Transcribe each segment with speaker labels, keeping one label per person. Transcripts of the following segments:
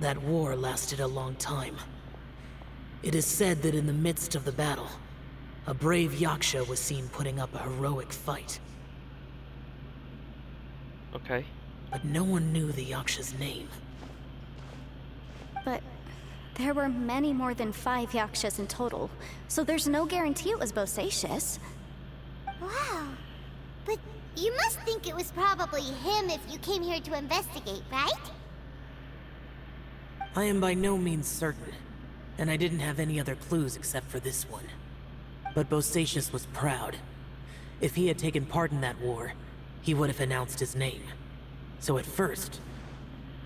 Speaker 1: That war lasted a long time. It is said that in the midst of the battle, a brave Yaksha was seen putting up a heroic fight.
Speaker 2: Okay.
Speaker 1: But no one knew the Yaksha's name.
Speaker 3: But there were many more than 5 Yakshas in total, so there's no guarantee it was Bosacius.
Speaker 4: Wow. But you must think it was probably him if you came here to investigate, right?
Speaker 1: I am by no means certain, and I didn't have any other clues except for this one. But Bosacius was proud. If he had taken part in that war, he would have announced his name. So at first,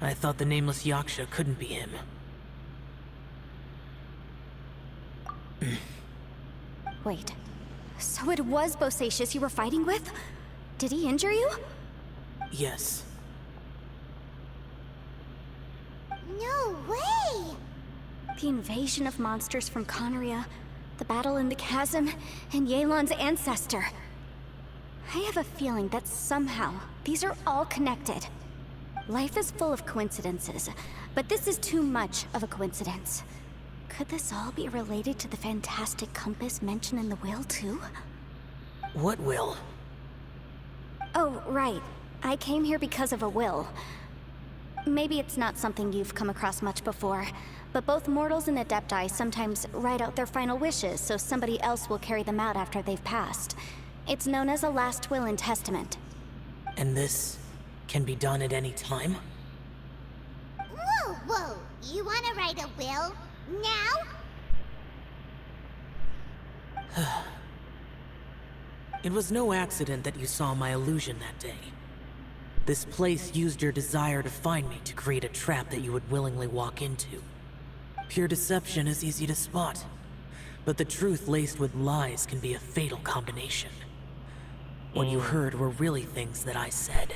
Speaker 1: I thought the nameless Yaksha couldn't be him.
Speaker 3: Wait, so it was Bosacius you were fighting with? Did he injure you?
Speaker 1: Yes.
Speaker 4: No way!
Speaker 3: The invasion of monsters from Conria, the battle in the chasm, and Yelan's ancestor. I have a feeling that somehow these are all connected. Life is full of coincidences, but this is too much of a coincidence. Could this all be related to the fantastic compass mentioned in the will, too?
Speaker 1: What will?
Speaker 3: Oh, right. I came here because of a will. Maybe it's not something you've come across much before, but both mortals and adepti sometimes write out their final wishes so somebody else will carry them out after they've passed. It's known as a last will and testament.
Speaker 1: And this can be done at any time?
Speaker 4: Whoa, whoa! You wanna write a will? Now?
Speaker 1: It was no accident that you saw my illusion that day. This place used your desire to find me to create a trap that you would willingly walk into. Pure deception is easy to spot, but the truth laced with lies can be a fatal combination. What you heard were really things that I said.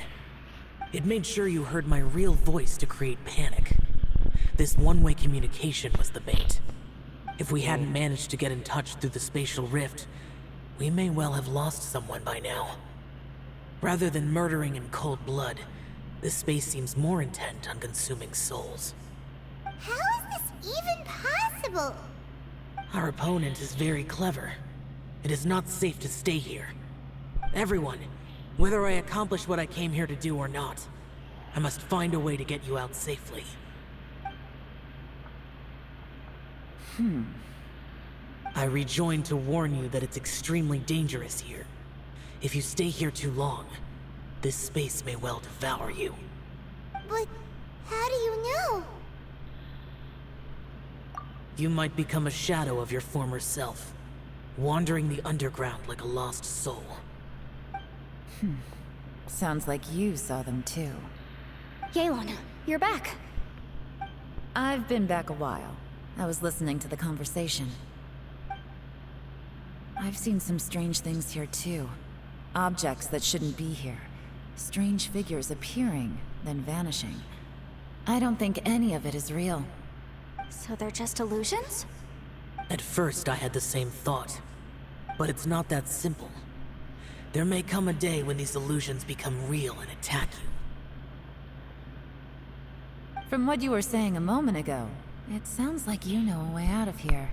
Speaker 1: It made sure you heard my real voice to create panic. This one-way communication was the bait. If we hadn't managed to get in touch through the spatial rift, we may well have lost someone by now. Rather than murdering in cold blood, this space seems more intent on consuming souls.
Speaker 4: How is this even possible?
Speaker 1: Our opponent is very clever. It is not safe to stay here. Everyone, whether I accomplish what I came here to do or not, I must find a way to get you out safely. I rejoined to warn you that it's extremely dangerous here. If you stay here too long, this space may well devour you.
Speaker 4: But how do you know?
Speaker 1: You might become a shadow of your former self, wandering the underground like a lost soul.
Speaker 5: Sounds like you saw them too.
Speaker 3: Yelan, you're back.
Speaker 5: I've been back a while. I was listening to the conversation. I've seen some strange things here too. Objects that shouldn't be here. Strange figures appearing, then vanishing. I don't think any of it is real.
Speaker 3: So they're just illusions?
Speaker 1: At first I had the same thought, but it's not that simple. There may come a day when these illusions become real and attack you.
Speaker 5: From what you were saying a moment ago, it sounds like you know a way out of here.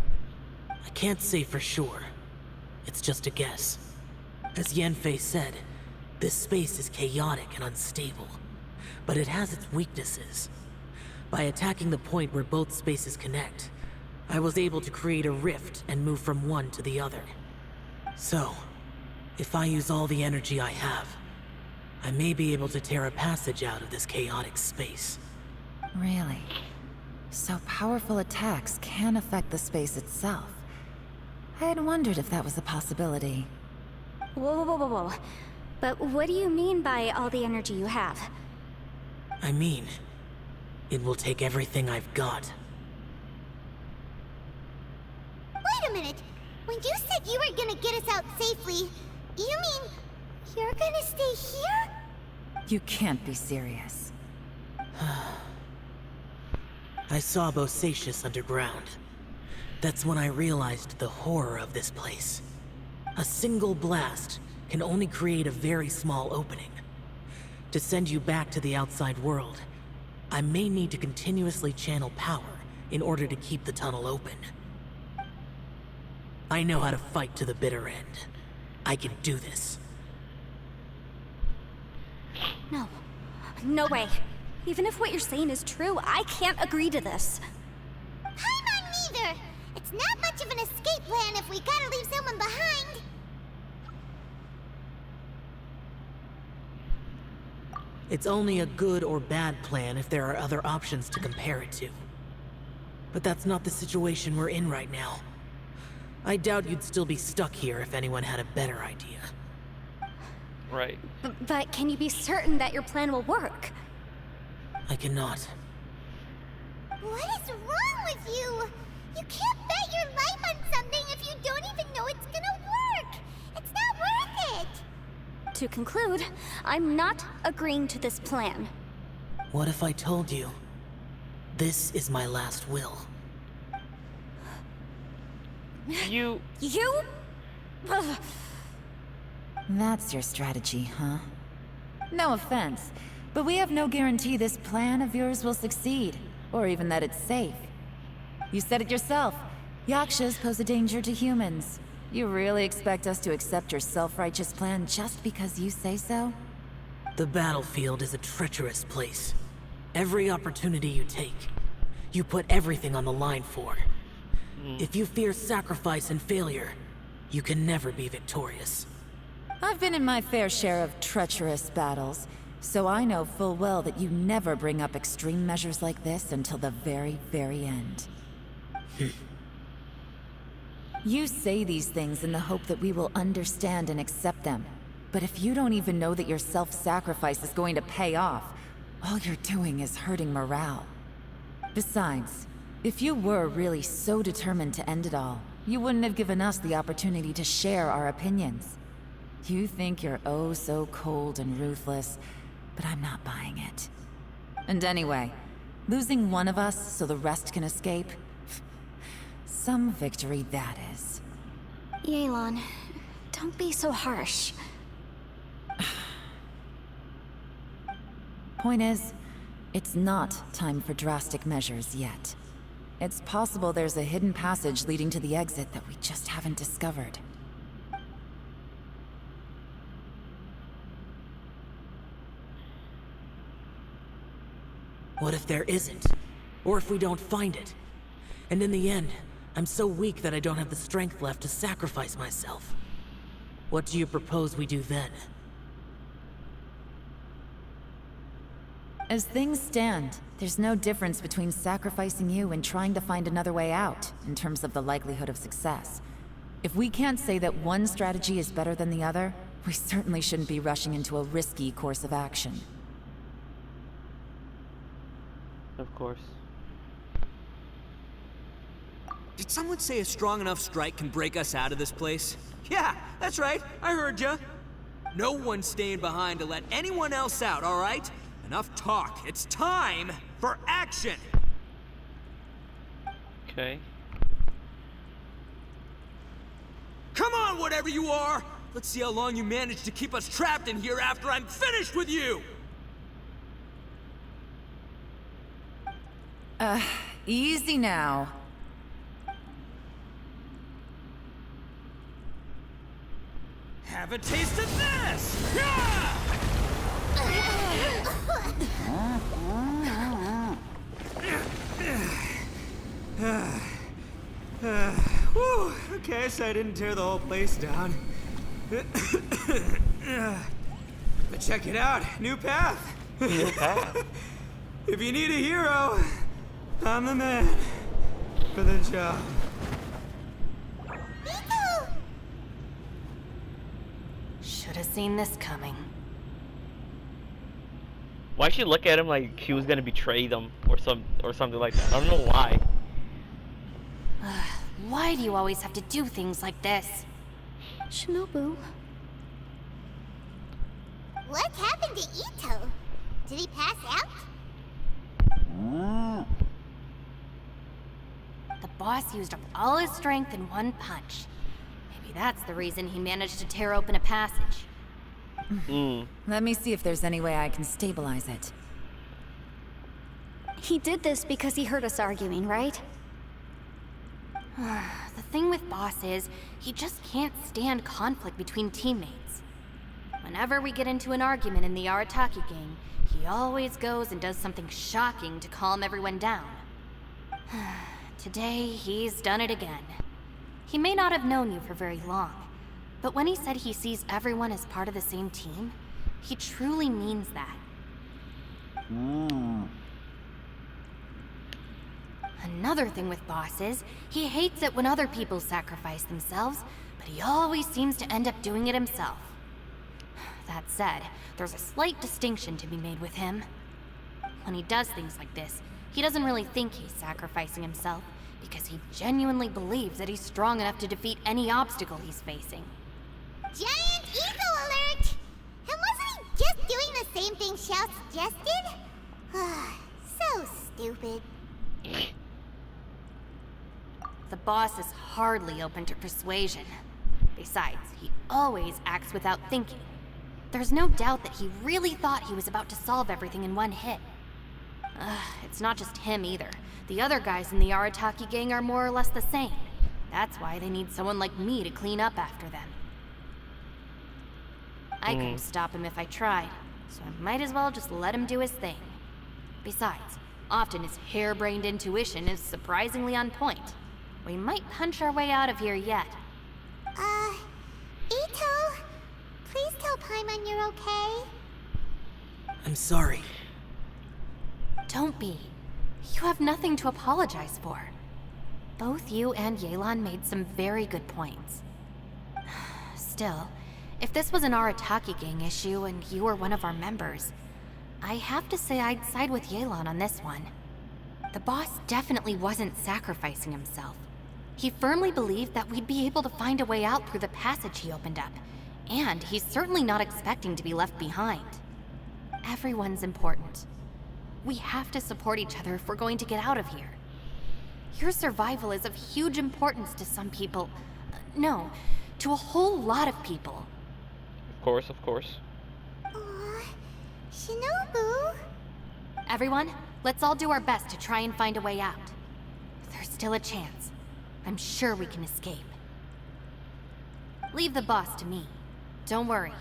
Speaker 1: I can't say for sure. It's just a guess. As Yanfei said, this space is chaotic and unstable, but it has its weaknesses. By attacking the point where both spaces connect, I was able to create a rift and move from one to the other. So, if I use all the energy I have, I may be able to tear a passage out of this chaotic space.
Speaker 5: Really? So powerful attacks can affect the space itself. I had wondered if that was a possibility.
Speaker 3: Whoa, whoa, whoa, whoa. But what do you mean by all the energy you have?
Speaker 1: I mean, it will take everything I've got.
Speaker 4: Wait a minute! When you said you were gonna get us out safely, you mean you're gonna stay here?
Speaker 5: You can't be serious.
Speaker 1: I saw Bosacius underground. That's when I realized the horror of this place. A single blast can only create a very small opening. To send you back to the outside world, I may need to continuously channel power in order to keep the tunnel open. I know how to fight to the bitter end. I can do this.
Speaker 3: No. No way. Even if what you're saying is true, I can't agree to this.
Speaker 4: I'm on neither. It's not much of an escape plan if we gotta leave someone behind.
Speaker 1: It's only a good or bad plan if there are other options to compare it to. But that's not the situation we're in right now. I doubt you'd still be stuck here if anyone had a better idea.
Speaker 2: Right.
Speaker 3: But can you be certain that your plan will work?
Speaker 1: I cannot.
Speaker 4: What is wrong with you? You can't bet your life on something if you don't even know it's gonna work. It's not worth it.
Speaker 3: To conclude, I'm not agreeing to this plan.
Speaker 1: What if I told you? This is my last will.
Speaker 2: You...
Speaker 3: You? Ugh.
Speaker 5: That's your strategy, huh? No offense, but we have no guarantee this plan of yours will succeed, or even that it's safe. You said it yourself. Yakshas pose a danger to humans. You really expect us to accept your self-righteous plan just because you say so?
Speaker 1: The battlefield is a treacherous place. Every opportunity you take, you put everything on the line for. If you fear sacrifice and failure, you can never be victorious.
Speaker 5: I've been in my fair share of treacherous battles, so I know full well that you never bring up extreme measures like this until the very, very end. You say these things in the hope that we will understand and accept them. But if you don't even know that your self-sacrifice is going to pay off, all you're doing is hurting morale. Besides, if you were really so determined to end it all, you wouldn't have given us the opportunity to share our opinions. You think you're oh so cold and ruthless, but I'm not buying it. And anyway, losing one of us so the rest can escape? Some victory that is.
Speaker 3: Yelan, don't be so harsh.
Speaker 5: Point is, it's not time for drastic measures yet. It's possible there's a hidden passage leading to the exit that we just haven't discovered.
Speaker 1: What if there isn't? Or if we don't find it? And in the end, I'm so weak that I don't have the strength left to sacrifice myself. What do you propose we do then?
Speaker 5: As things stand, there's no difference between sacrificing you and trying to find another way out, in terms of the likelihood of success. If we can't say that one strategy is better than the other, we certainly shouldn't be rushing into a risky course of action.
Speaker 2: Of course.
Speaker 6: Did someone say a strong enough strike can break us out of this place? Yeah, that's right. I heard ya. No one's staying behind to let anyone else out, all right? Enough talk. It's time for action!
Speaker 2: Okay.
Speaker 6: Come on, whatever you are! Let's see how long you manage to keep us trapped in here after I'm finished with you!
Speaker 5: Easy now.
Speaker 6: Have a taste of this! Yeah! Whew, okay, so I didn't tear the whole place down. But check it out, new path.
Speaker 2: New path.
Speaker 6: If you need a hero, I'm the man for the job.
Speaker 7: Should have seen this coming.
Speaker 2: Why'd she look at him like he was gonna betray them or something like that? I don't know why.
Speaker 7: Why do you always have to do things like this?
Speaker 3: Shinobu,
Speaker 4: What happened to Ito? Did he pass out?
Speaker 7: The boss used up all his strength in one punch. Maybe that's the reason he managed to tear open a passage.
Speaker 5: Let me see if there's any way I can stabilize it.
Speaker 3: He did this because he heard us arguing, right?
Speaker 7: The thing with Boss is, he just can't stand conflict between teammates. Whenever we get into an argument in the Arataki gang, he always goes and does something shocking to calm everyone down. Today, he's done it again. He may not have known you for very long, but when he said he sees everyone as part of the same team, he truly means that. Another thing with Boss is, he hates it when other people sacrifice themselves, but he always seems to end up doing it himself. That said, there's a slight distinction to be made with him. When he does things like this, he doesn't really think he's sacrificing himself, because he genuinely believes that he's strong enough to defeat any obstacle he's facing.
Speaker 4: Giant ego alert! And wasn't he just doing the same thing Xiao suggested? So stupid.
Speaker 7: The boss is hardly open to persuasion. Besides, he always acts without thinking. There's no doubt that he really thought he was about to solve everything in one hit. It's not just him either. The other guys in the Arataki gang are more or less the same. That's why they need someone like me to clean up after them. I couldn't stop him if I tried, so I might as well just let him do his thing. Besides, often his harebrained intuition is surprisingly on point. We might punch our way out of here yet.
Speaker 4: Ito, please tell Paimon you're okay.
Speaker 1: I'm sorry.
Speaker 7: Don't be. You have nothing to apologize for. Both you and Yelan made some very good points. Still, if this was an Arataki gang issue and you were one of our members, I have to say I'd side with Yelan on this one. The boss definitely wasn't sacrificing himself. He firmly believed that we'd be able to find a way out through the passage he opened up, and he's certainly not expecting to be left behind. Everyone's important. We have to support each other if we're going to get out of here. Your survival is of huge importance to some people. No, to a whole lot of people.
Speaker 2: Of course, of course.
Speaker 4: Aw, Shinobu.
Speaker 7: Everyone, let's all do our best to try and find a way out. There's still a chance. I'm sure we can escape. Leave the boss to me. Don't worry.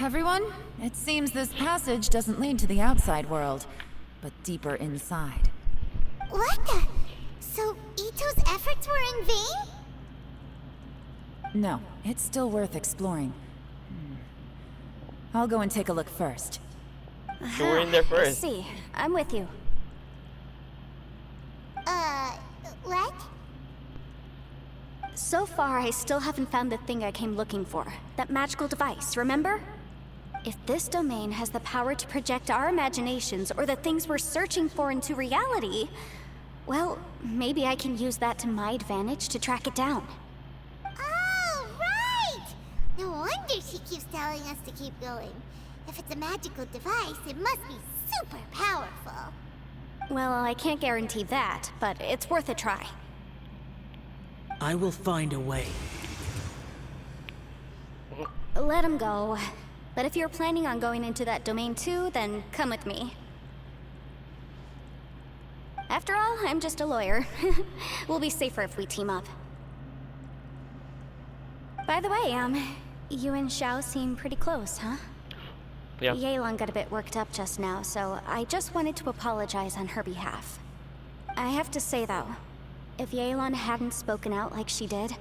Speaker 5: Everyone, it seems this passage doesn't lead to the outside world, but deeper inside.
Speaker 4: What the? So Ito's efforts were in vain?
Speaker 5: No, it's still worth exploring. I'll go and take a look first.
Speaker 2: So we're in there
Speaker 3: I
Speaker 2: first.
Speaker 3: see. I'm with you.
Speaker 4: What?
Speaker 3: So far, I still haven't found the thing I came looking for. That magical device, remember? If this domain has the power to project our imaginations or the things we're searching for into reality, well, maybe I can use that to my advantage to track it down.
Speaker 4: Oh, right! No wonder she keeps telling us to keep going. If it's a magical device, it must be super powerful.
Speaker 3: Well, I can't guarantee that, but it's worth a try.
Speaker 1: I will find a way.
Speaker 3: Let him go. But if you're planning on going into that domain too, then come with me. After all, I'm just a lawyer. We'll be safer if we team up. By the way, you and Xiao seem pretty close, huh?
Speaker 2: Yeah.
Speaker 3: Yelan got a bit worked up just now, so I just wanted to apologize on her behalf. I have to say though, if Yelan hadn't spoken out like she did,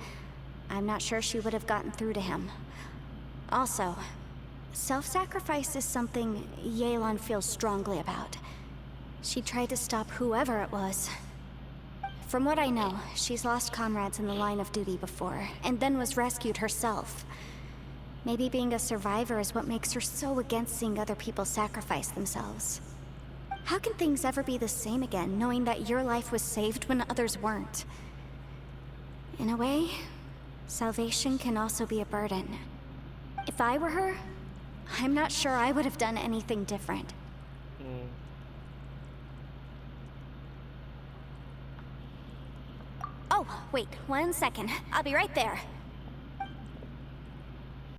Speaker 3: I'm not sure she would have gotten through to him. Also, self-sacrifice is something Yelan feels strongly about. She tried to stop whoever it was. From what I know, she's lost comrades in the line of duty before, and then was rescued herself. Maybe being a survivor is what makes her so against seeing other people sacrifice themselves. How can things ever be the same again, knowing that your life was saved when others weren't? In a way, salvation can also be a burden. If I were her, I'm not sure I would have done anything different. Oh, wait, 1 second. I'll be right there.